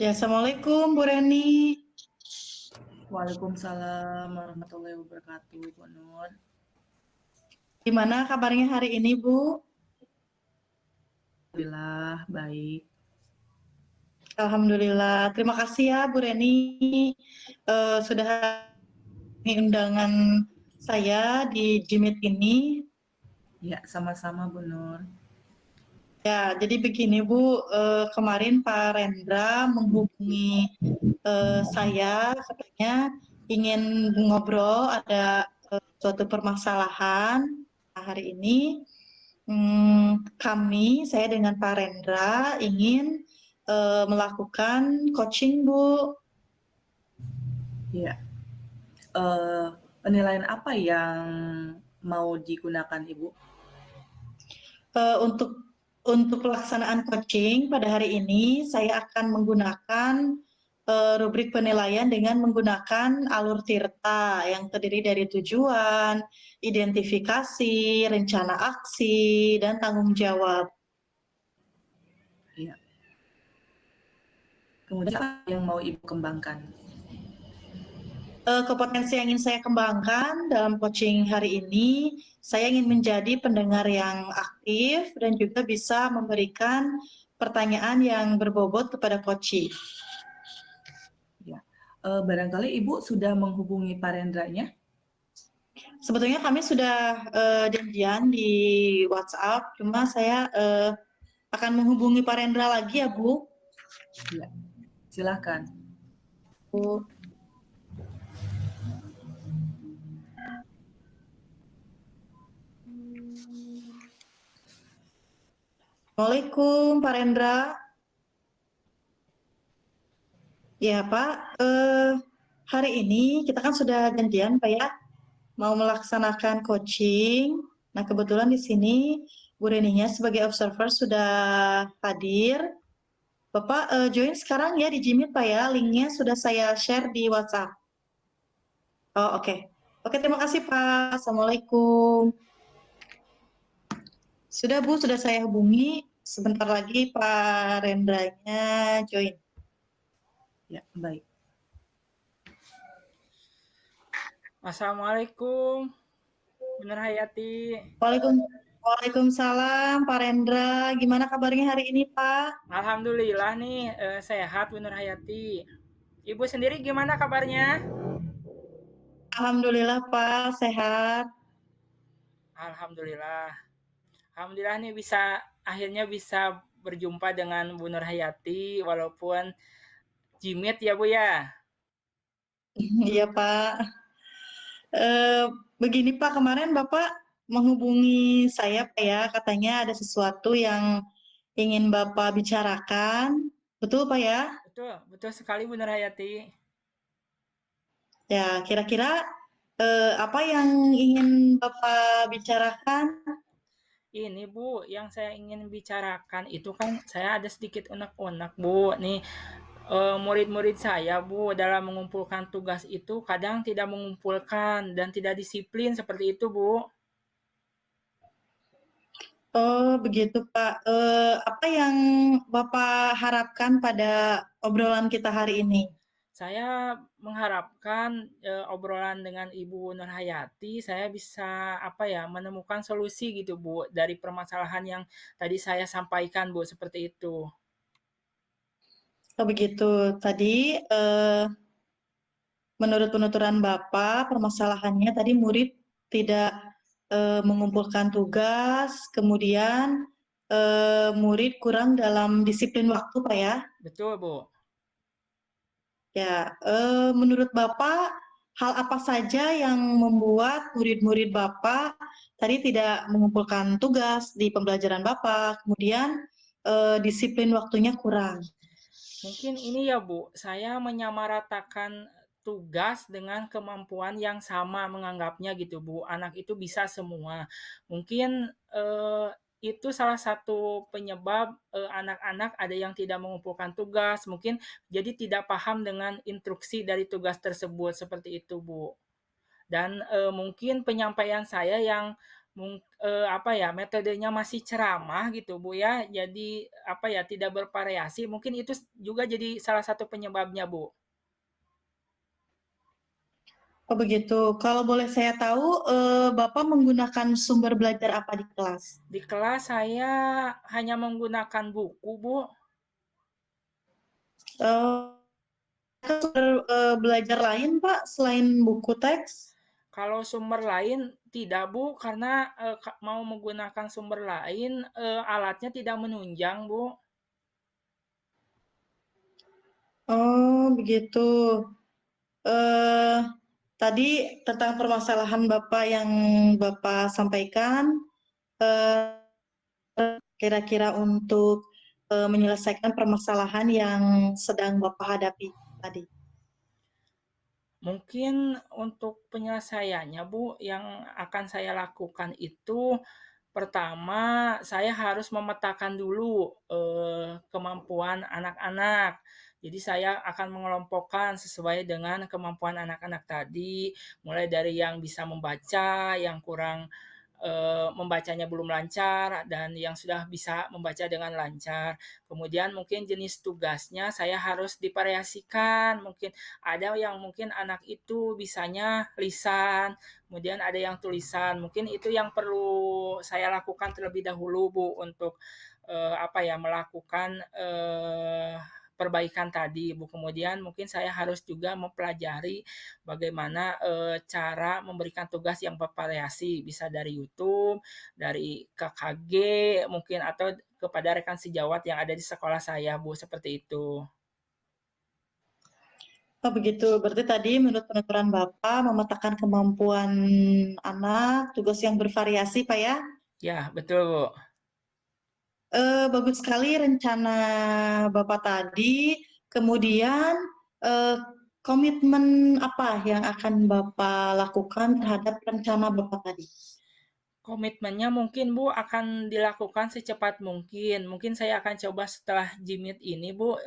Ya, Assalamualaikum Bu Reni. Waalaikumsalam warahmatullahi wabarakatuh, Bu Nur. Gimana kabarnya hari ini, Bu? Alhamdulillah baik. Alhamdulillah. Terima kasih ya Bu Reni sudah undangan saya di Jimit ini. Ya, sama-sama Bu Nur. Ya, jadi begini Bu, kemarin Pak Rendra menghubungi saya, katanya ingin ngobrol, ada suatu permasalahan. Nah, hari ini saya dengan Pak Rendra ingin melakukan coaching, Bu. Ya, penilaian apa yang mau digunakan Ibu? Untuk pelaksanaan coaching pada hari ini, saya akan menggunakan rubrik penilaian dengan menggunakan alur Tirta yang terdiri dari tujuan, identifikasi, rencana aksi, dan tanggung jawab. Ya. Kemudian apa yang mau Ibu kembangkan? Kompetensi yang ingin saya kembangkan dalam coaching hari ini, saya ingin menjadi pendengar yang aktif dan juga bisa memberikan pertanyaan yang berbobot kepada coaching. Ya. Barangkali Ibu sudah menghubungi Pak Rendranya? Sebetulnya kami sudah janjian di WhatsApp, cuma saya akan menghubungi Pak Rendra lagi ya, Bu. Ya, silakan. Bu. Assalamualaikum, Pak Rendra. Ya, Pak. Hari ini kita kan sudah janjian, Pak ya, mau melaksanakan coaching. Nah, kebetulan di sini Bu Reninya sebagai observer sudah hadir. Bapak join sekarang ya di Jimit, Pak ya. Linknya sudah saya share di WhatsApp. Oh, oke. Oke, terima kasih, Pak. Assalamualaikum. Sudah, Bu, sudah saya hubungi. Sebentar lagi Pak Rendranya join. Ya, baik. Assalamualaikum, Bu Nur Hayati. Waalaikumsalam, Pak Rendra. Gimana kabarnya hari ini, Pak? Alhamdulillah nih sehat, Bu Nur Hayati. Ibu sendiri gimana kabarnya? Alhamdulillah, Pak, sehat. Alhamdulillah. Alhamdulillah nih akhirnya bisa berjumpa dengan Bu Nur Hayati walaupun Jimit ya, Bu ya. Iya, Pak. Begini, Pak, kemarin Bapak menghubungi saya, Pak ya, katanya ada sesuatu yang ingin Bapak bicarakan. Betul, Pak ya? Betul, betul sekali Bu Nur Hayati. Ya, kira-kira apa yang ingin Bapak bicarakan? Ini Bu, yang saya ingin bicarakan itu kan saya ada sedikit unek-unek Bu. Nih murid-murid saya Bu dalam mengumpulkan tugas itu kadang tidak mengumpulkan dan tidak disiplin seperti itu Bu. Oh, begitu, Pak. Apa yang Bapak harapkan pada obrolan kita hari ini? Saya mengharapkan obrolan dengan Ibu Nurhayati saya bisa menemukan solusi gitu Bu dari permasalahan yang tadi saya sampaikan Bu seperti itu. Oh, begitu. Tadi menurut penuturan Bapak, permasalahannya tadi murid tidak mengumpulkan tugas, kemudian murid kurang dalam disiplin waktu, Pak ya. Betul, Bu. Ya, menurut Bapak, hal apa saja yang membuat murid-murid Bapak tadi tidak mengumpulkan tugas di pembelajaran Bapak, kemudian disiplin waktunya kurang? Mungkin ini ya Bu, saya menyamaratakan tugas dengan kemampuan yang sama menganggapnya gitu Bu, anak itu bisa semua. Mungkin, itu salah satu penyebab, anak-anak ada yang tidak mengumpulkan tugas, mungkin jadi tidak paham dengan instruksi dari tugas tersebut, seperti itu Bu. Dan, mungkin penyampaian saya yang apa ya, metodenya masih ceramah gitu, Bu, ya. Jadi, apa ya, tidak bervariasi, mungkin itu juga jadi salah satu penyebabnya, Bu. Oh begitu. Kalau boleh saya tahu, Bapak menggunakan sumber belajar apa di kelas? Di kelas saya hanya menggunakan buku, Bu. Eee, sumber, belajar lain, Pak, selain buku teks? Kalau sumber lain tidak, Bu, karena, mau menggunakan sumber lain, alatnya tidak menunjang, Bu. Oh, begitu. Eee, Tadi tentang permasalahan Bapak yang Bapak sampaikan, eee, kira-kira untuk, menyelesaikan permasalahan yang sedang Bapak hadapi tadi. Mungkin untuk penyelesaiannya, Bu, yang akan saya lakukan itu, pertama saya harus memetakan dulu, kemampuan anak-anak. Jadi saya akan mengelompokkan sesuai dengan kemampuan anak-anak tadi, mulai dari yang bisa membaca, yang kurang, membacanya belum lancar, dan yang sudah bisa membaca dengan lancar. Kemudian mungkin jenis tugasnya saya harus divariasikan, mungkin ada yang mungkin anak itu bisanya lisan, kemudian ada yang tulisan. Mungkin itu yang perlu saya lakukan terlebih dahulu, Bu, untuk, apa ya, melakukan, perbaikan tadi, Bu. Kemudian mungkin saya harus juga mempelajari bagaimana, cara memberikan tugas yang bervariasi, bisa dari YouTube, dari KKG mungkin, atau kepada rekan sejawat yang ada di sekolah saya, Bu, seperti itu. Oh begitu, berarti tadi menurut penuturan Bapak memetakan kemampuan anak, tugas yang bervariasi, Pak ya? Ya, betul, Bu. Bagus sekali rencana Bapak tadi, kemudian, eee, komitmen apa yang akan Bapak lakukan terhadap rencana Bapak tadi? Komitmennya mungkin, Bu, akan dilakukan secepat mungkin. Mungkin saya akan coba setelah Jimit ini, Bu,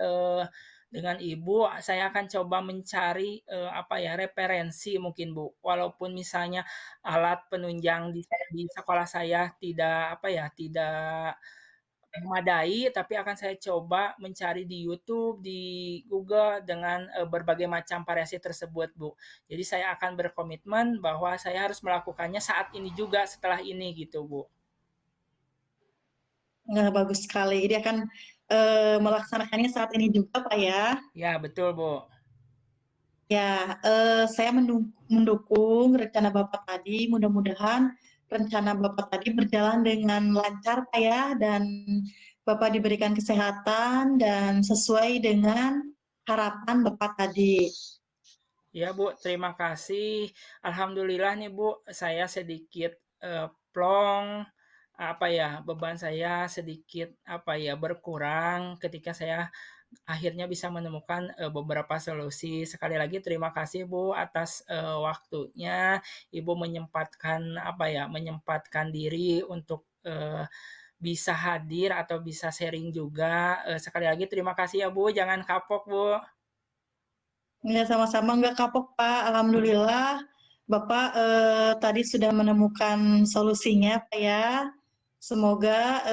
dengan Ibu, saya akan coba mencari, apa ya, referensi mungkin, Bu. Walaupun misalnya alat penunjang di sekolah saya tidak, apa ya, tidak memadai, tapi akan saya coba mencari di YouTube, di Google dengan, berbagai macam variasi tersebut, Bu. Jadi saya akan berkomitmen bahwa saya harus melakukannya saat ini juga, setelah ini gitu, Bu. Nah, bagus sekali. Jadi akan, melaksanakannya saat ini juga, Pak ya? Ya, betul, Bu. Ya, saya mendukung rencana Bapak tadi, mudah-mudahan rencana Bapak tadi berjalan dengan lancar, Pak ya, dan Bapak diberikan kesehatan dan sesuai dengan harapan Bapak tadi. Ya, Bu, terima kasih. Alhamdulillah nih, Bu, saya sedikit, plong, apa ya, beban saya sedikit, apa ya, berkurang ketika saya akhirnya bisa menemukan, beberapa solusi. Sekali lagi terima kasih, Bu, atas, waktunya. Ibu menyempatkan, apa ya, menyempatkan diri untuk, bisa hadir atau bisa sharing juga. Sekali lagi terima kasih ya, Bu, jangan kapok, Bu. Ya, sama-sama nggak kapok, Pak. Alhamdulillah, Bapak tadi sudah menemukan solusinya, Pak ya. Semoga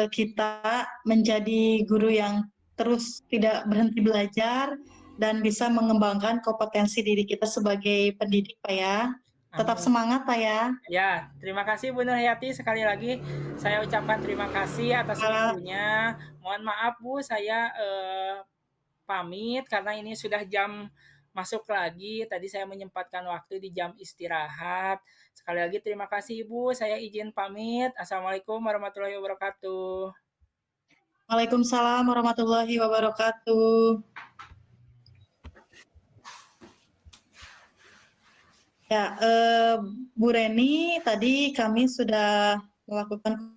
kita menjadi guru yang terus tidak berhenti belajar dan bisa mengembangkan kompetensi diri kita sebagai pendidik, Pak ya. Tetap Amin. semangat, Pak ya. Ya, terima kasih Bu Nurhayati. Sekali lagi saya ucapkan terima kasih atas Pak. waktunya. Mohon maaf Bu, saya pamit karena ini sudah jam masuk lagi. Tadi saya menyempatkan waktu di jam istirahat. Sekali lagi terima kasih Ibu. Saya izin pamit. Assalamualaikum warahmatullahi wabarakatuh. Waalaikumsalam warahmatullahi wabarakatuh. Ya, Bu Reni, tadi kami sudah melakukan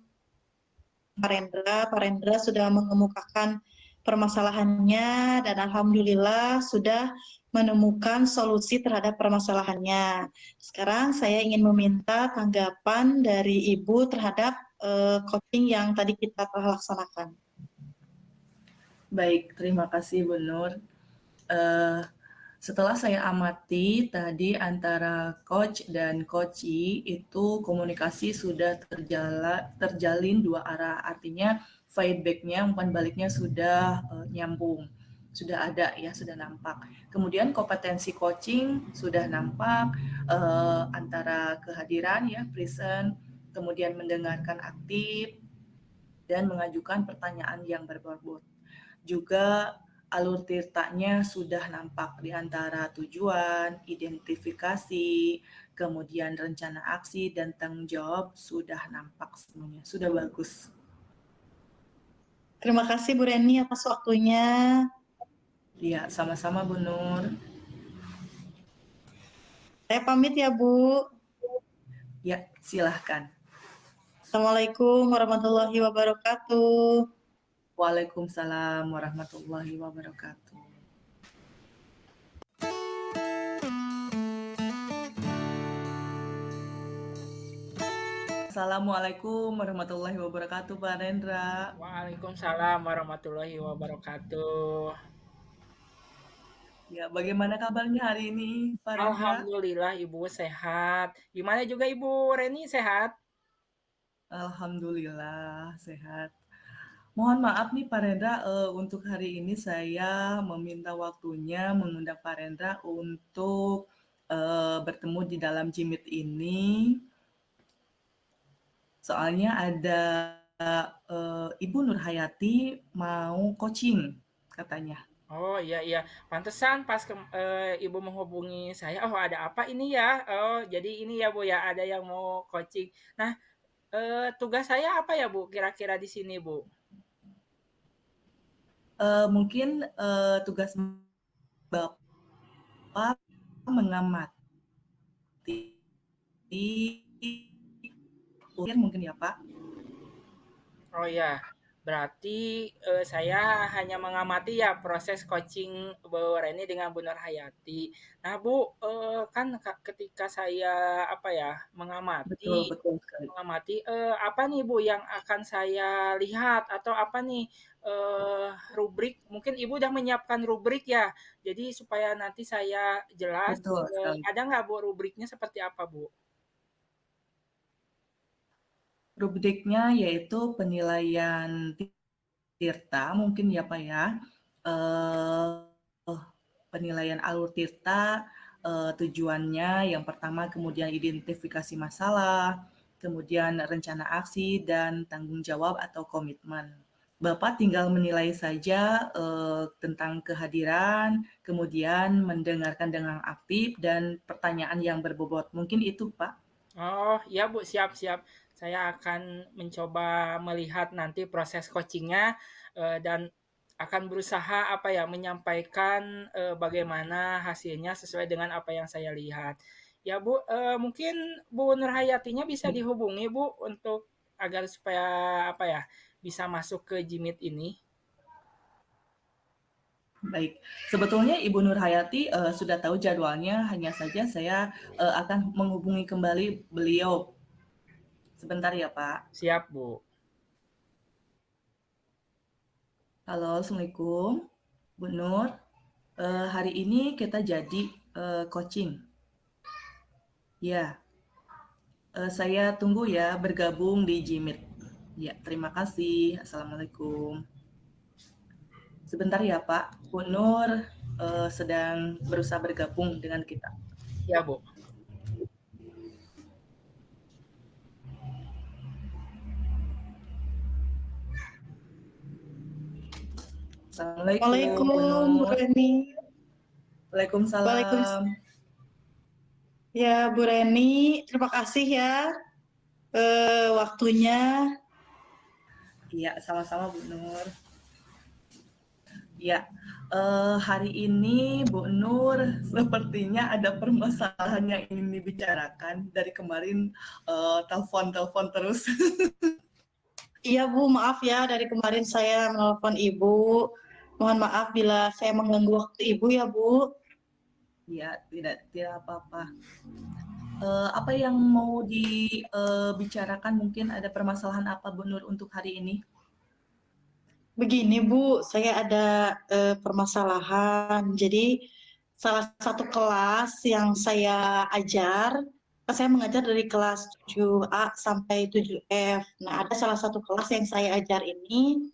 Pak Rendra sudah mengemukakan permasalahannya dan alhamdulillah sudah menemukan solusi terhadap permasalahannya. Sekarang saya ingin meminta tanggapan dari Ibu terhadap coaching yang tadi kita telah laksanakan. Baik, terima kasih Bu Nur. Setelah saya amati tadi antara coach dan coachee itu komunikasi sudah terjalin dua arah, artinya feedback-nya, umpan baliknya sudah nyambung, sudah ada ya, sudah nampak. Kemudian kompetensi coaching sudah nampak antara kehadiran ya, present, kemudian mendengarkan aktif dan mengajukan pertanyaan yang berbobot. Juga alur tirtanya sudah nampak di antara tujuan, identifikasi, kemudian rencana aksi, dan tanggung jawab sudah nampak semuanya, sudah bagus. Terima kasih Bu Reni atas waktunya. Ya, sama-sama Bu Nur. Saya pamit ya Bu. Ya, silahkan. Assalamualaikum warahmatullahi wabarakatuh. Waalaikumsalam warahmatullahi wabarakatuh. Assalamualaikum warahmatullahi wabarakatuh, Pak Rendra. Waalaikumsalam warahmatullahi wabarakatuh. Ya, bagaimana kabarnya hari ini, Pak Rendra? Alhamdulillah Ibu sehat. Gimana juga Ibu Reni sehat? Alhamdulillah sehat. Mohon maaf nih Pak Rendra, untuk hari ini saya meminta waktunya mengundang Pak Rendra untuk bertemu di dalam Jimit ini. Soalnya ada Ibu Nurhayati mau coaching katanya. Oh iya iya, pantesan pas Ibu menghubungi saya, oh ada apa ini ya? Oh jadi ini ya Bu ya, ada yang mau coaching. Nah, tugas saya apa ya Bu kira-kira di sini Bu? Mungkin tugas Bapak mengamati mungkin ya Pak. Oh ya, berarti saya hanya mengamati ya proses coaching Bu Reni dengan Bu Nurhayati. Nah Bu, kan ketika saya apa ya Betul, mengamati betul sekali. mengamati, apa nih Bu yang akan saya lihat atau apa nih, rubrik mungkin Ibu udah menyiapkan rubrik ya? Jadi supaya nanti saya jelas, Betul sekali. ada nggak Bu rubriknya seperti apa Bu? Rubriknya yaitu penilaian tirta mungkin ya Pak ya. Eh, Penilaian alur tirta, tujuannya yang pertama kemudian identifikasi masalah, kemudian rencana aksi dan tanggung jawab atau komitmen. Bapak tinggal menilai saja tentang kehadiran, kemudian mendengarkan dengan aktif dan pertanyaan yang berbobot. Mungkin itu Pak. Oh, iya Bu, siap-siap. Saya akan mencoba melihat nanti proses coachingnya dan akan berusaha apa ya menyampaikan bagaimana hasilnya sesuai dengan apa yang saya lihat. Ya Bu, mungkin Bu Nurhayatinya bisa dihubungi Bu untuk agar supaya apa ya bisa masuk ke Jimit ini. Baik, sebetulnya Ibu Nurhayati sudah tahu jadwalnya, hanya saja saya akan menghubungi kembali beliau. Sebentar ya Pak. Siap Bu. Halo, Assalamualaikum. Bu Nur, hari ini kita jadi coaching. Ya, saya tunggu ya bergabung di Jimit. Ya, terima kasih. Assalamualaikum. Sebentar ya Pak, Bu Nur sedang berusaha bergabung dengan kita. Ya Bu. Assalamualaikum Bu Waalaikumsalam Bu Nur. Reni. Waalaikumsalam. Waalaikumsalam. Ya, Bu Reni, terima kasih ya waktunya. Iya, sama-sama Bu Nur. Ya, hari ini Bu Nur sepertinya ada permasalahan yang ingin dibicarakan. Dari kemarin telepon-telepon terus. Iya Bu, maaf ya dari kemarin saya menelpon Ibu. Mohon maaf bila saya mengganggu waktu Ibu ya Bu. Ya, tidak apa-apa. Apa yang mau dibicarakan? Mungkin ada permasalahan apa Bu Nur untuk hari ini? Begini Bu, saya ada permasalahan. Jadi salah satu kelas yang saya ajar, kan saya mengajar dari kelas 7A sampai 7F. Nah, ada salah satu kelas yang saya ajar ini,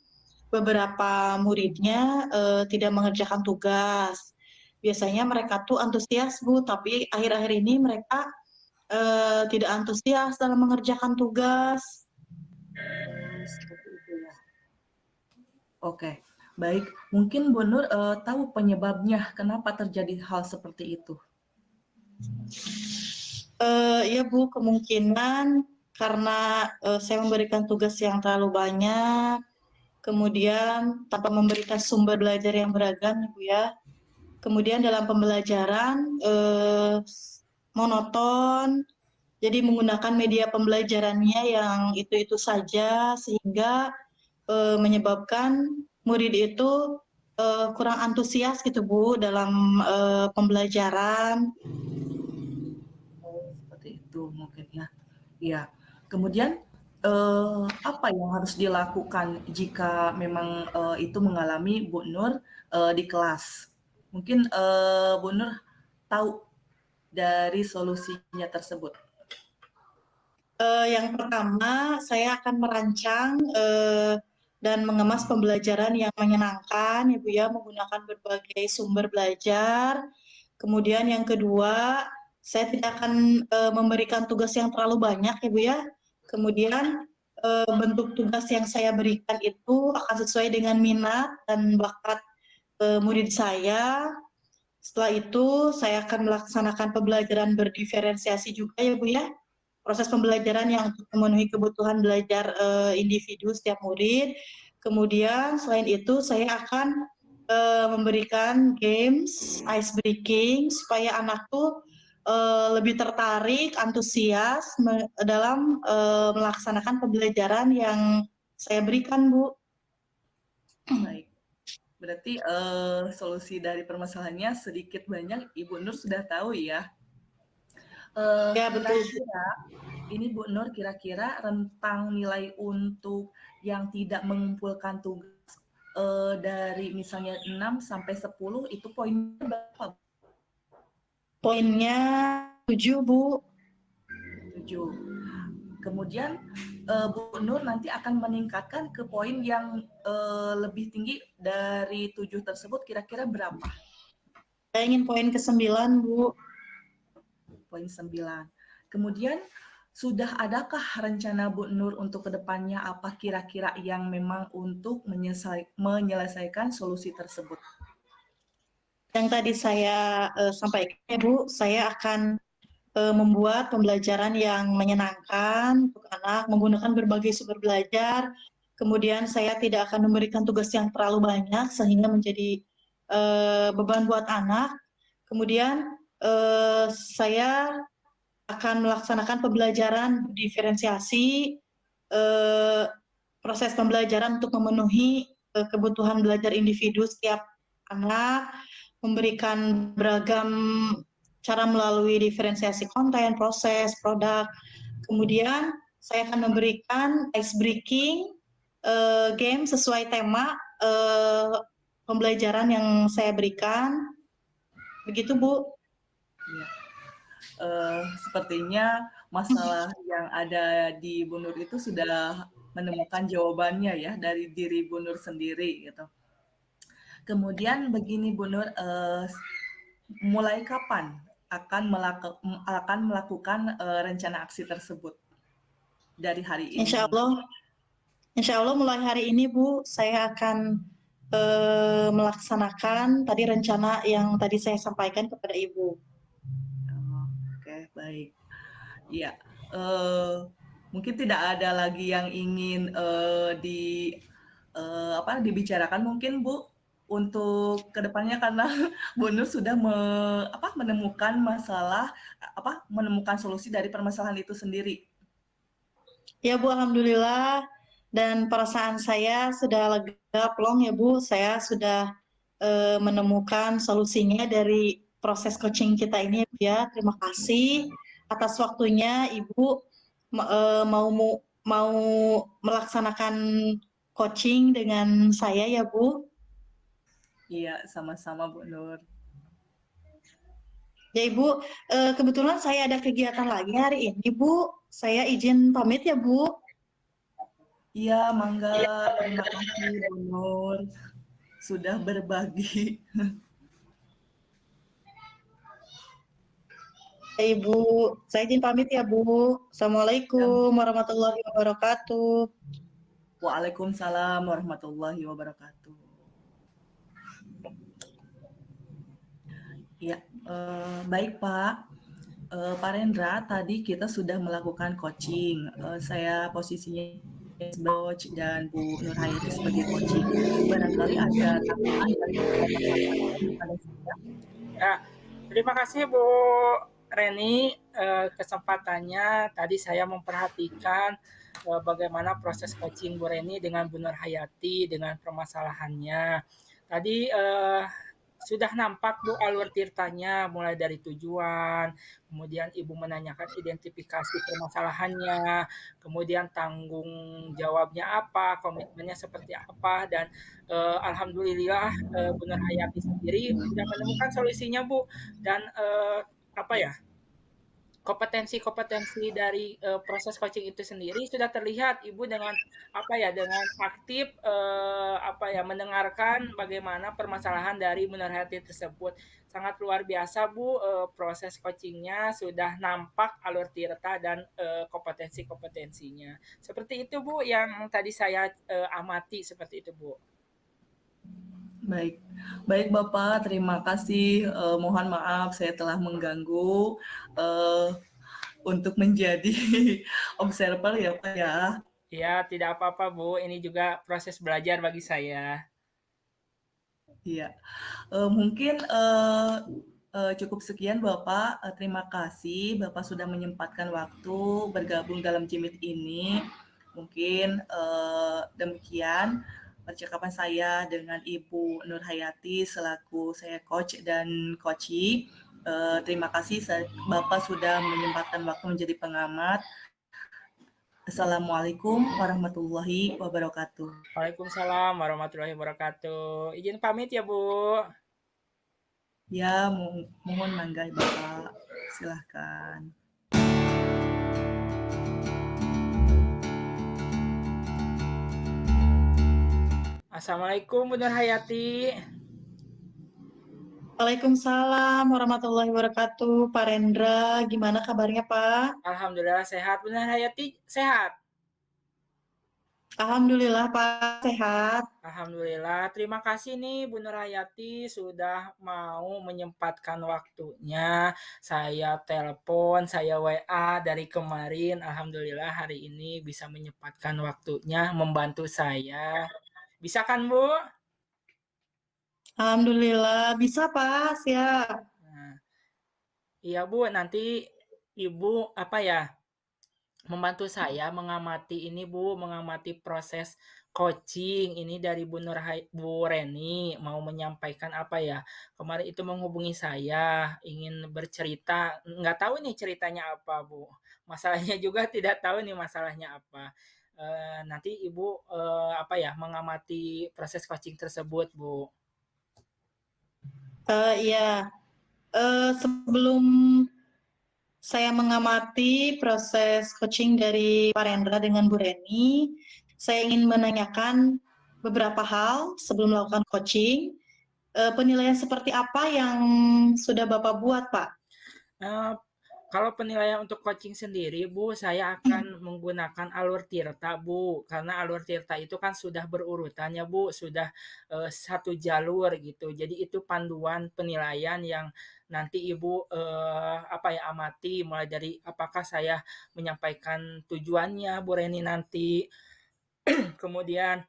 beberapa muridnya tidak mengerjakan tugas. Biasanya mereka tuh antusias Bu, tapi akhir-akhir ini mereka tidak antusias dalam mengerjakan tugas. Seperti itu ya. Oke, baik. Mungkin Bu Nur tahu penyebabnya kenapa terjadi hal seperti itu? Iya Bu, kemungkinan karena saya memberikan tugas yang terlalu banyak, kemudian tanpa memberikan sumber belajar yang beragam, Bu ya. Kemudian dalam pembelajaran monoton, jadi menggunakan media pembelajarannya yang itu-itu saja, sehingga menyebabkan murid itu kurang antusias gitu Bu dalam pembelajaran. Oh, seperti itu mungkin ya. Iya. Kemudian apa yang harus dilakukan jika memang itu mengalami Bu Nur di kelas? Mungkin Bu Nur tahu dari solusinya tersebut. Yang pertama, saya akan merancang dan mengemas pembelajaran yang menyenangkan, ya Bu ya, menggunakan berbagai sumber belajar. Kemudian yang kedua, saya tidak akan memberikan tugas yang terlalu banyak, ya Bu ya. Kemudian bentuk tugas yang saya berikan itu akan sesuai dengan minat dan bakat murid saya. Setelah itu, saya akan melaksanakan pembelajaran berdiferensiasi juga, ya Bu ya, proses pembelajaran yang untuk memenuhi kebutuhan belajar individu setiap murid. Kemudian selain itu saya akan memberikan games ice breaking supaya anak tuh lebih tertarik, antusias dalam melaksanakan pembelajaran yang saya berikan, Bu. Baik. Berarti solusi dari permasalahannya sedikit banyak Ibu Nur sudah tahu ya. Ya, betul. Kira-kira ini Bu Nur, kira-kira rentang nilai untuk yang tidak mengumpulkan tugas dari misalnya 6 sampai 10 itu poinnya berapa? Poinnya 7, Bu. 7. Kemudian Bu Nur nanti akan meningkatkan ke poin yang lebih tinggi dari 7 tersebut, kira-kira berapa? Saya ingin poin ke-9, Bu. Poin 9. Kemudian sudah adakah rencana Bu Nur untuk kedepannya apa kira-kira yang memang untuk menyelesaikan solusi tersebut? Yang tadi saya sampaikan, ya Bu, saya akan membuat pembelajaran yang menyenangkan untuk anak, menggunakan berbagai sumber belajar. Kemudian saya tidak akan memberikan tugas yang terlalu banyak sehingga menjadi beban buat anak. Kemudian saya akan melaksanakan pembelajaran diferensiasi, proses pembelajaran untuk memenuhi kebutuhan belajar individu setiap anak, memberikan beragam cara melalui diferensiasi konten, proses, produk. Kemudian saya akan memberikan ice breaking game sesuai tema pembelajaran yang saya berikan. Begitu, Bu. Ya. Sepertinya masalah yang ada di Bu Nur itu sudah menemukan jawabannya ya dari diri Bu Nur sendiri gitu. Kemudian begini Bu Nur, mulai kapan akan melakukan rencana aksi tersebut dari hari ini? Insya Allah mulai hari ini, Bu, saya akan melaksanakan tadi rencana yang tadi saya sampaikan kepada Ibu. Oke, baik. Iya, mungkin tidak ada lagi yang ingin dibicarakan mungkin Bu untuk kedepannya karena Bu Nur sudah menemukan menemukan solusi dari permasalahan itu sendiri. Ya Bu, alhamdulillah, dan perasaan saya sudah lega plong ya Bu. Saya sudah menemukan solusinya dari proses coaching kita ini ya. Terima kasih atas waktunya Ibu mau melaksanakan coaching dengan saya ya Bu. Iya, sama-sama Bu Nur. Ya Ibu, kebetulan saya ada kegiatan lagi hari ini Bu. Saya izin pamit ya Bu. Iya, mangga. Terima kasih Bu Nur sudah berbagi. Ya Ibu, saya izin pamit ya Bu. Assalamualaikum warahmatullahi wabarakatuh. Waalaikumsalam warahmatullahi wabarakatuh. Ya, baik Pak. Pak Rendra, tadi kita sudah melakukan coaching. Saya posisinya coach dan Bu Nur Hayati sebagai coaching. Barangkali ada tambahan dari kepada saya. Ya, terima kasih Bu Reni, kesempatannya. Tadi saya memperhatikan bagaimana proses coaching Bu Reni dengan Bu Nur Hayati dengan permasalahannya. Tadi sudah nampak Bu alur tirtanya mulai dari tujuan, kemudian Ibu menanyakan identifikasi permasalahannya, kemudian tanggung jawabnya apa, komitmennya seperti apa, dan alhamdulillah Bu Nur Hayati sendiri sudah menemukan solusinya Bu, dan kompetensi-kompetensi dari proses coaching itu sendiri sudah terlihat Ibu dengan dengan aktif mendengarkan bagaimana permasalahan dari Bu Nur Hayati tersebut. Sangat luar biasa Bu, proses coachingnya sudah nampak alur tirta dan kompetensi-kompetensinya. Seperti itu Bu yang tadi saya amati seperti itu Bu. Baik, baik Bapak, terima kasih. Mohon maaf saya telah mengganggu untuk menjadi observer ya Pak ya. Ya, tidak apa-apa Bu, ini juga proses belajar bagi saya. Iya, mungkin cukup sekian Bapak. Terima kasih Bapak sudah menyempatkan waktu bergabung dalam Jimit ini. Mungkin demikian percakapan saya dengan Ibu Nur Hayati selaku saya coach dan coachee. Terima kasih Bapak sudah menyempatkan waktu menjadi pengamat. Assalamualaikum warahmatullahi wabarakatuh. Waalaikumsalam warahmatullahi wabarakatuh. Izin pamit ya Bu. Ya, mohon mangga Bapak. Silahkan. Assalamualaikum Bu Nur Hayati. Waalaikumsalam warahmatullahi wabarakatuh. Pak Rendra, gimana kabarnya Pak? Alhamdulillah sehat. Bu Nur Hayati sehat? Alhamdulillah Pak, sehat. Alhamdulillah. Terima kasih nih Bu Nur Hayati sudah mau menyempatkan waktunya. Saya telepon, saya WA dari kemarin. Alhamdulillah hari ini bisa menyempatkan waktunya membantu saya. Bisa kan Bu? Alhamdulillah, bisa Pak, siap. Nah, iya Bu, nanti Ibu membantu saya mengamati ini Bu, mengamati proses coaching ini dari Bu Reni mau menyampaikan kemarin itu menghubungi saya ingin bercerita, nggak tahu nih ceritanya apa Bu, masalahnya juga tidak tahu nih masalahnya apa. Nanti Ibu mengamati proses coaching tersebut Bu. Iya, sebelum saya mengamati proses coaching dari Pak Rendra dengan Bu Reni, saya ingin menanyakan beberapa hal sebelum melakukan coaching. Penilaian seperti apa yang sudah Bapak buat, Pak? Kalau penilaian untuk coaching sendiri, Bu, saya akan menggunakan alur Tirta, Bu. Karena alur Tirta itu kan sudah berurutannya, Bu, sudah satu jalur gitu. Jadi itu panduan penilaian yang nanti Ibu apa ya amati mulai dari apakah saya menyampaikan tujuannya, Bu Reni nanti, kemudian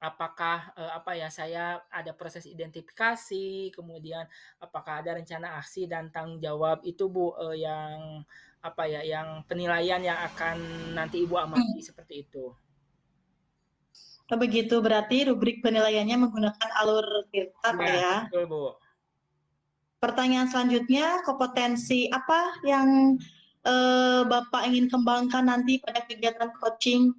apakah apa ya saya ada proses identifikasi, kemudian apakah ada rencana aksi dan tanggung jawab itu Bu yang apa ya yang penilaian yang akan nanti Ibu amati seperti itu. Oh, begitu, berarti rubrik penilaiannya menggunakan alur Tirta, Pak Ya, ya. betul Bu. Pertanyaan selanjutnya, kompetensi apa yang Bapak ingin kembangkan nanti pada kegiatan coaching?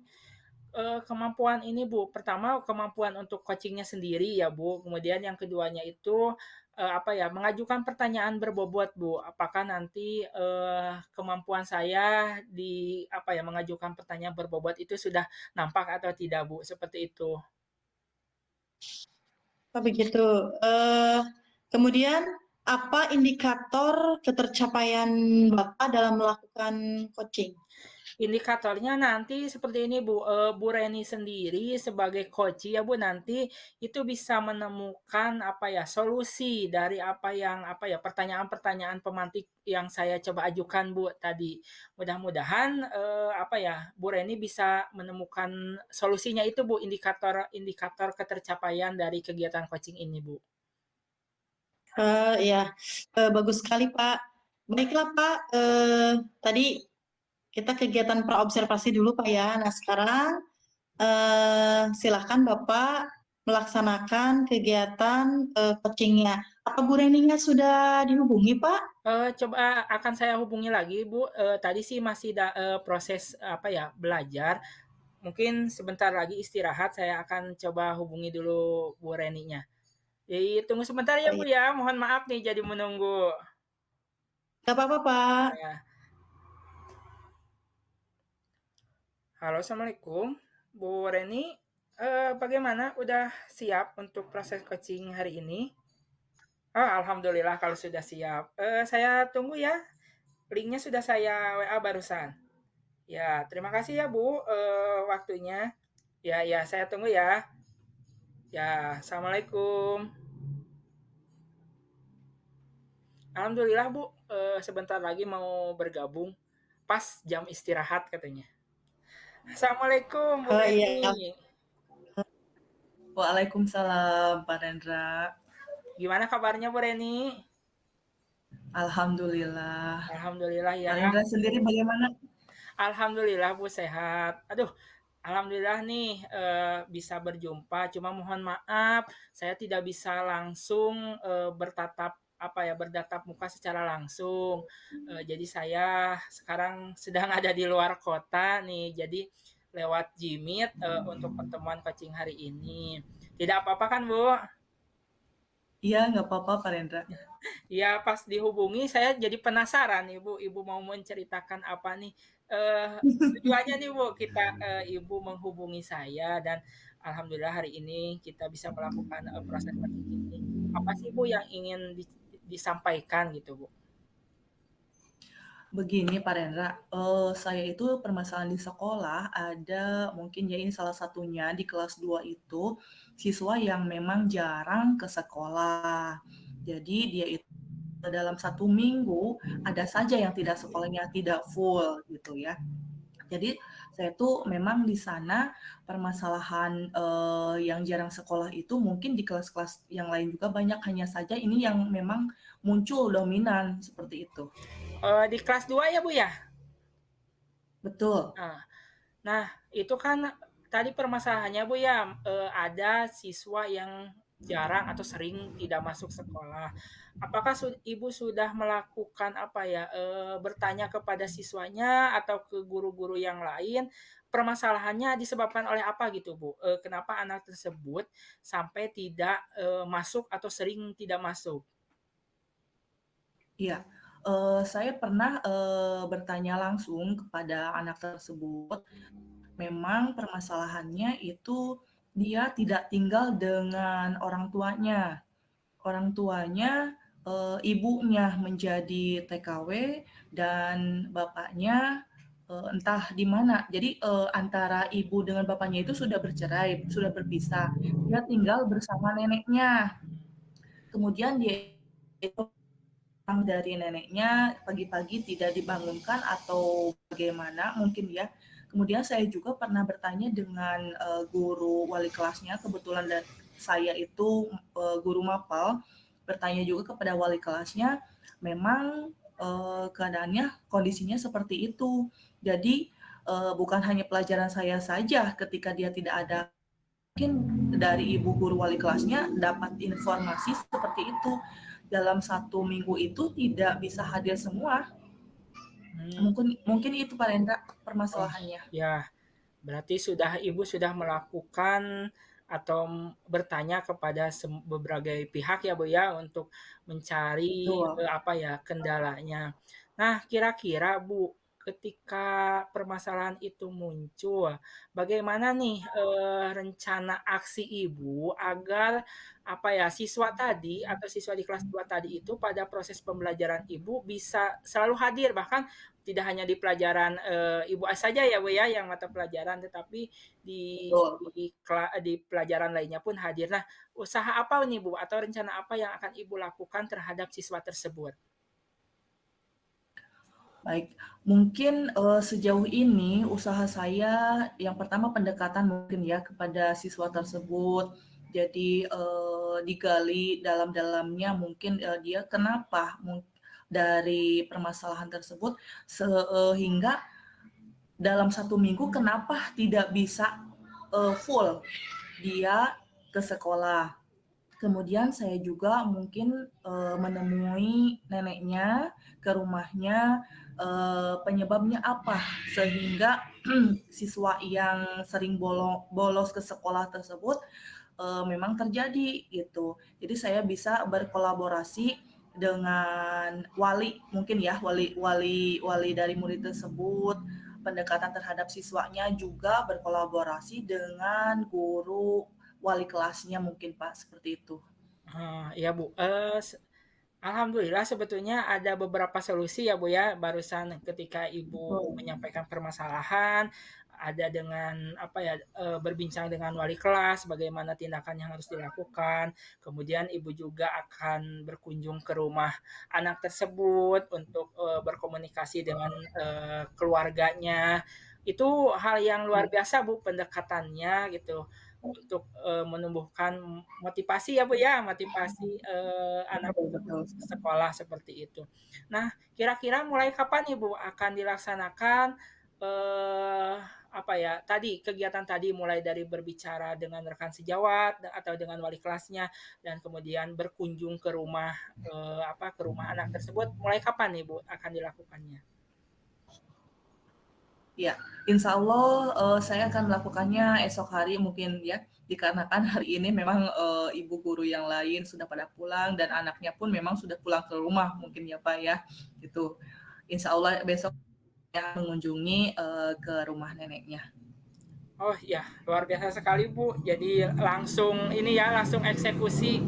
Kemampuan ini Bu, pertama kemampuan untuk coachingnya sendiri ya Bu, kemudian yang keduanya itu, apa ya, mengajukan pertanyaan berbobot Bu, apakah nanti, kemampuan saya di apa ya, mengajukan pertanyaan berbobot itu sudah nampak atau tidak Bu, seperti itu. Oh, begitu. Eh, Kemudian, apa indikator ketercapaian Bapak dalam melakukan coaching? Indikatornya nanti seperti ini Bu, Bu Reni sendiri sebagai coach ya Bu, nanti itu bisa menemukan apa ya, solusi dari apa ya, pertanyaan-pertanyaan pemantik yang saya coba ajukan Bu tadi. Mudah-mudahan, apa ya, Bu Reni bisa menemukan solusinya itu Bu, indikator ketercapaian dari kegiatan coaching ini Bu. Ya, bagus sekali Pak. Baiklah Pak, tadi kita kegiatan praobservasi dulu Pak ya. Nah sekarang silahkan Bapak melaksanakan kegiatan coachingnya. Apa Bu Reninya sudah dihubungi Pak? Coba akan saya hubungi lagi Bu, tadi sih masih proses apa ya, belajar. Mungkin sebentar lagi istirahat, saya akan coba hubungi dulu Bu Reninya. Jadi tunggu sebentar Oh, ya Bu iya. ya, mohon maaf nih jadi menunggu. Gak apa-apa Pak. Ya. Halo, Assalamualaikum. Bu Reni, bagaimana? Udah siap untuk proses coaching hari ini? Alhamdulillah kalau sudah siap. Saya tunggu ya, linknya sudah saya WA barusan. Ya, terima kasih ya Bu, waktunya. Ya, ya, saya tunggu ya. Ya, Assalamualaikum. Alhamdulillah Bu, sebentar lagi mau bergabung. Pas jam istirahat katanya. Assalamualaikum Bu Oh iya, Reni. Waalaikumsalam, Pak Rendra. Gimana kabarnya Bu Reni? Alhamdulillah. Alhamdulillah Pak ya. Rendra sendiri bagaimana? Alhamdulillah Bu sehat. Aduh, alhamdulillah nih bisa berjumpa. Cuma mohon maaf, saya tidak bisa langsung bertatap apa ya bertatap muka secara langsung. Jadi saya sekarang sedang ada di luar kota nih. Jadi lewat Jimit untuk pertemuan coaching hari ini. Tidak apa-apa kan Bu? Iya, nggak apa-apa, Pak Rendra. Ya pas dihubungi saya jadi penasaran Ibu, Ibu mau menceritakan apa nih? Tujuannya nih Bu, Ibu menghubungi saya dan alhamdulillah hari ini kita bisa melakukan, proses seperti ini. Apa sih Bu yang ingin disampaikan gitu Bu? Begini Pak Rendra, saya itu permasalahan di sekolah ada mungkin ya ini salah satunya di kelas 2 itu siswa yang memang jarang ke sekolah. Jadi dia itu dalam 1 minggu ada saja yang tidak sekolahnya tidak full gitu ya. Jadi saya tuh memang di sana permasalahan yang jarang sekolah itu mungkin di kelas-kelas yang lain juga banyak, hanya saja ini yang memang muncul dominan seperti itu. Di kelas 2 ya Bu ya? Betul. Nah nah itu kan tadi permasalahannya Bu ya, ada siswa yang jarang atau sering tidak masuk sekolah. Apakah Ibu sudah melakukan apa ya, bertanya kepada siswanya atau ke guru-guru yang lain, permasalahannya disebabkan oleh apa gitu, Bu? Kenapa anak tersebut sampai tidak, masuk atau sering tidak masuk? Iya, saya pernah, bertanya langsung kepada anak tersebut, memang permasalahannya itu dia tidak tinggal dengan orang tuanya. Orang tuanya ibunya menjadi TKW dan bapaknya entah di mana. Jadi antara ibu dengan bapaknya itu sudah bercerai, sudah berpisah. Dia tinggal bersama neneknya. Kemudian dia itu dari neneknya pagi-pagi tidak dibangunkan atau bagaimana mungkin ya. Kemudian saya juga pernah bertanya dengan guru wali kelasnya, kebetulan saya itu guru mapel, bertanya juga kepada wali kelasnya, memang keadaannya kondisinya seperti itu. Jadi bukan hanya pelajaran saya saja ketika dia tidak ada, mungkin dari ibu guru wali kelasnya dapat informasi seperti itu. Dalam 1 minggu itu tidak bisa hadir semua. Mungkin itu Pak Rendra Oh, permasalahannya. ya. Berarti Ibu sudah melakukan atau bertanya kepada berbagai pihak ya Bu ya untuk mencari Betul. apa ya kendalanya. Nah, kira-kira Bu, ketika permasalahan itu muncul, bagaimana nih rencana aksi Ibu agar apa ya siswa tadi atau siswa di kelas 2 tadi itu pada proses pembelajaran Ibu bisa selalu hadir, bahkan tidak hanya di pelajaran Ibu saja ya Bu ya yang mata pelajaran, tetapi di Betul. di pelajaran lainnya pun hadir. Nah, usaha apa nih Bu atau rencana apa yang akan Ibu lakukan terhadap siswa tersebut? Baik, mungkin sejauh ini usaha saya yang pertama pendekatan mungkin ya kepada siswa tersebut. Jadi digali dalam-dalamnya mungkin dia kenapa dari permasalahan tersebut sehingga dalam 1 minggu kenapa tidak bisa full dia ke sekolah. Kemudian saya juga mungkin menemui neneknya ke rumahnya, penyebabnya apa sehingga siswa yang sering bolos ke sekolah tersebut memang terjadi gitu. Jadi saya bisa berkolaborasi dengan wali mungkin ya wali dari murid tersebut, pendekatan terhadap siswanya juga berkolaborasi dengan guru wali kelasnya mungkin Pak, seperti itu. Iya Bu, alhamdulillah sebetulnya ada beberapa solusi ya Bu ya, barusan ketika Ibu Betul. menyampaikan permasalahan, ada dengan apa ya, berbincang dengan wali kelas bagaimana tindakan yang harus dilakukan, kemudian Ibu juga akan berkunjung ke rumah anak tersebut untuk, berkomunikasi dengan, keluarganya. Itu hal yang luar biasa Bu pendekatannya gitu, untuk, menumbuhkan motivasi ya Bu ya, motivasi, anak Betul tersebut betul. sekolah seperti itu. Nah, kira-kira mulai kapan Ibu akan dilaksanakan, eee, apa ya, tadi kegiatan tadi mulai dari berbicara dengan rekan sejawat atau dengan wali kelasnya dan kemudian berkunjung ke rumah, ke rumah anak tersebut, mulai kapan nih Bu akan dilakukannya? Ya, insya Allah saya akan melakukannya esok hari mungkin ya, dikarenakan hari ini memang ibu guru yang lain sudah pada pulang dan anaknya pun memang sudah pulang ke rumah mungkin ya Pak ya, gitu. Insya Allah besok saya mengunjungi ke rumah neneknya. Oh ya, luar biasa sekali Bu. Jadi langsung ini ya, langsung eksekusi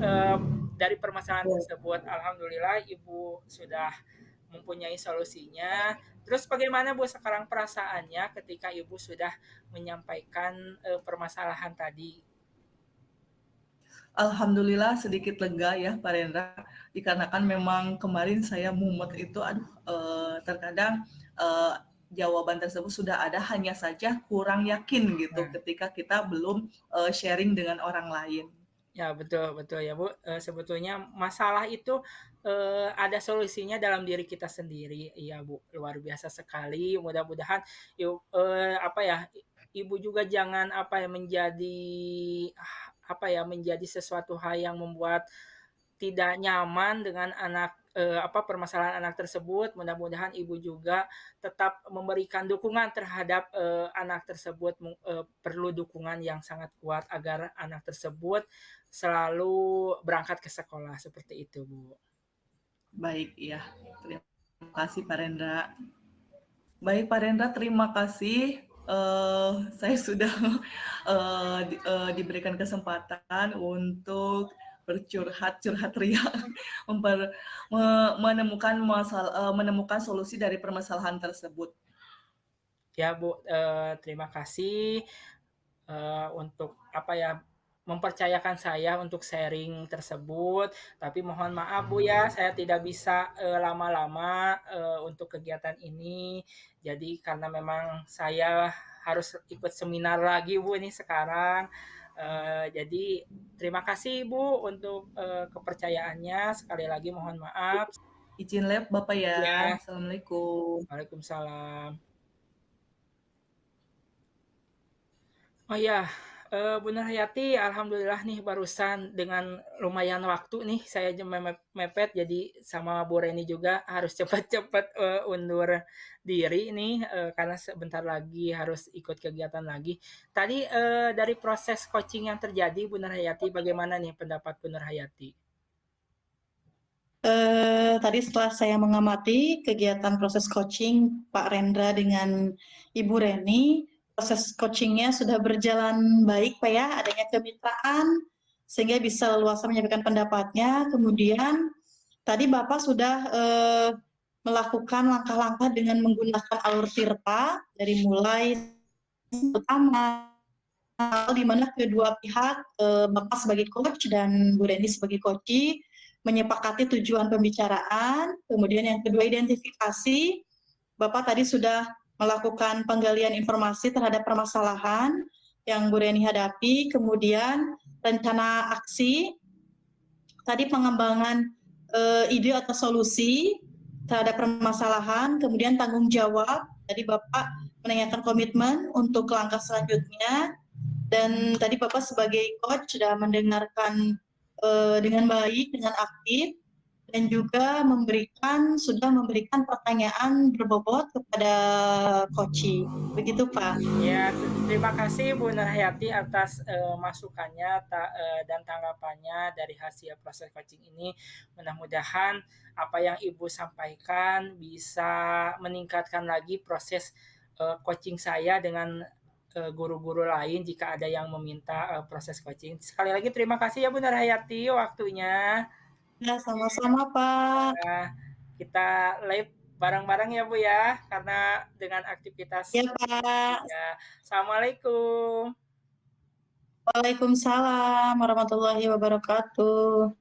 eh, dari permasalahan tersebut. Alhamdulillah Ibu sudah mempunyai solusinya. Terus bagaimana Bu sekarang perasaannya ketika Ibu sudah menyampaikan permasalahan tadi? Alhamdulillah sedikit lega ya Pak Rendra, dikarenakan memang kemarin saya mumet itu, aduh terkadang jawaban tersebut sudah ada, hanya saja kurang yakin gitu Nah, ketika kita belum sharing dengan orang lain. ya betul betul ya Bu. Sebetulnya masalah itu ada solusinya dalam diri kita sendiri. Iya Bu, luar biasa sekali. Mudah-mudahan apa ya, Ibu juga jangan apa ya menjadi sesuatu hal yang membuat tidak nyaman dengan permasalahan anak tersebut. Mudah-mudahan Ibu juga tetap memberikan dukungan terhadap anak tersebut. Perlu dukungan yang sangat kuat agar anak tersebut selalu berangkat ke sekolah seperti itu, Bu. Baik, ya. Terima kasih Pak Rendra. Baik Pak Rendra, terima kasih. Saya sudah diberikan kesempatan untuk curhat ria, menemukan solusi dari permasalahan tersebut. Ya Bu, terima kasih untuk mempercayakan saya untuk sharing tersebut. Tapi mohon maaf Bu ya, saya tidak bisa lama-lama untuk kegiatan ini. Jadi karena memang saya harus ikut seminar lagi Bu ini sekarang. Jadi terima kasih Bu untuk kepercayaannya. Sekali lagi mohon maaf. Izin lab Bapak ya. Ya, Assalamualaikum. Waalaikumsalam. Oh ya, Bu Nurhayati, alhamdulillah nih barusan dengan lumayan waktu nih saya mepet jadi sama Bu Reni juga harus cepat-cepat undur diri nih karena sebentar lagi harus ikut kegiatan lagi. Tadi dari proses coaching yang terjadi Bu Nurhayati, bagaimana nih pendapat Bu Nurhayati? Tadi setelah saya mengamati kegiatan proses coaching Pak Rendra dengan Ibu Reni, proses coachingnya sudah berjalan baik Pak ya, adanya kemitraan sehingga bisa leluasa menyampaikan pendapatnya. Kemudian tadi Bapak sudah melakukan langkah-langkah dengan menggunakan alur tirta dari mulai utama di mana kedua pihak, Bapak sebagai coach dan Bu Reni sebagai coachee, menyepakati tujuan pembicaraan, kemudian yang kedua identifikasi. Bapak tadi sudah melakukan penggalian informasi terhadap permasalahan yang Bu Reni hadapi, kemudian rencana aksi, tadi pengembangan ide atau solusi terhadap permasalahan, kemudian tanggung jawab, tadi Bapak menanyakan komitmen untuk langkah selanjutnya, dan tadi Bapak sebagai coach sudah mendengarkan dengan baik, dengan aktif, dan juga sudah memberikan pertanyaan berbobot kepada coachee. Begitu Pak. Ya, terima kasih Bu Nurhayati atas masukannya dan tanggapannya dari hasil proses coaching ini. Mudah-mudahan apa yang Ibu sampaikan bisa meningkatkan lagi proses coaching saya dengan guru-guru lain jika ada yang meminta proses coaching. Sekali lagi terima kasih ya Bu Nurhayati waktunya. Ya, sama-sama Pak. Nah, kita live bareng-bareng ya Bu ya, karena dengan aktivitas. Ya Pak. Ya, Assalamualaikum. Waalaikumsalam warahmatullahi wabarakatuh.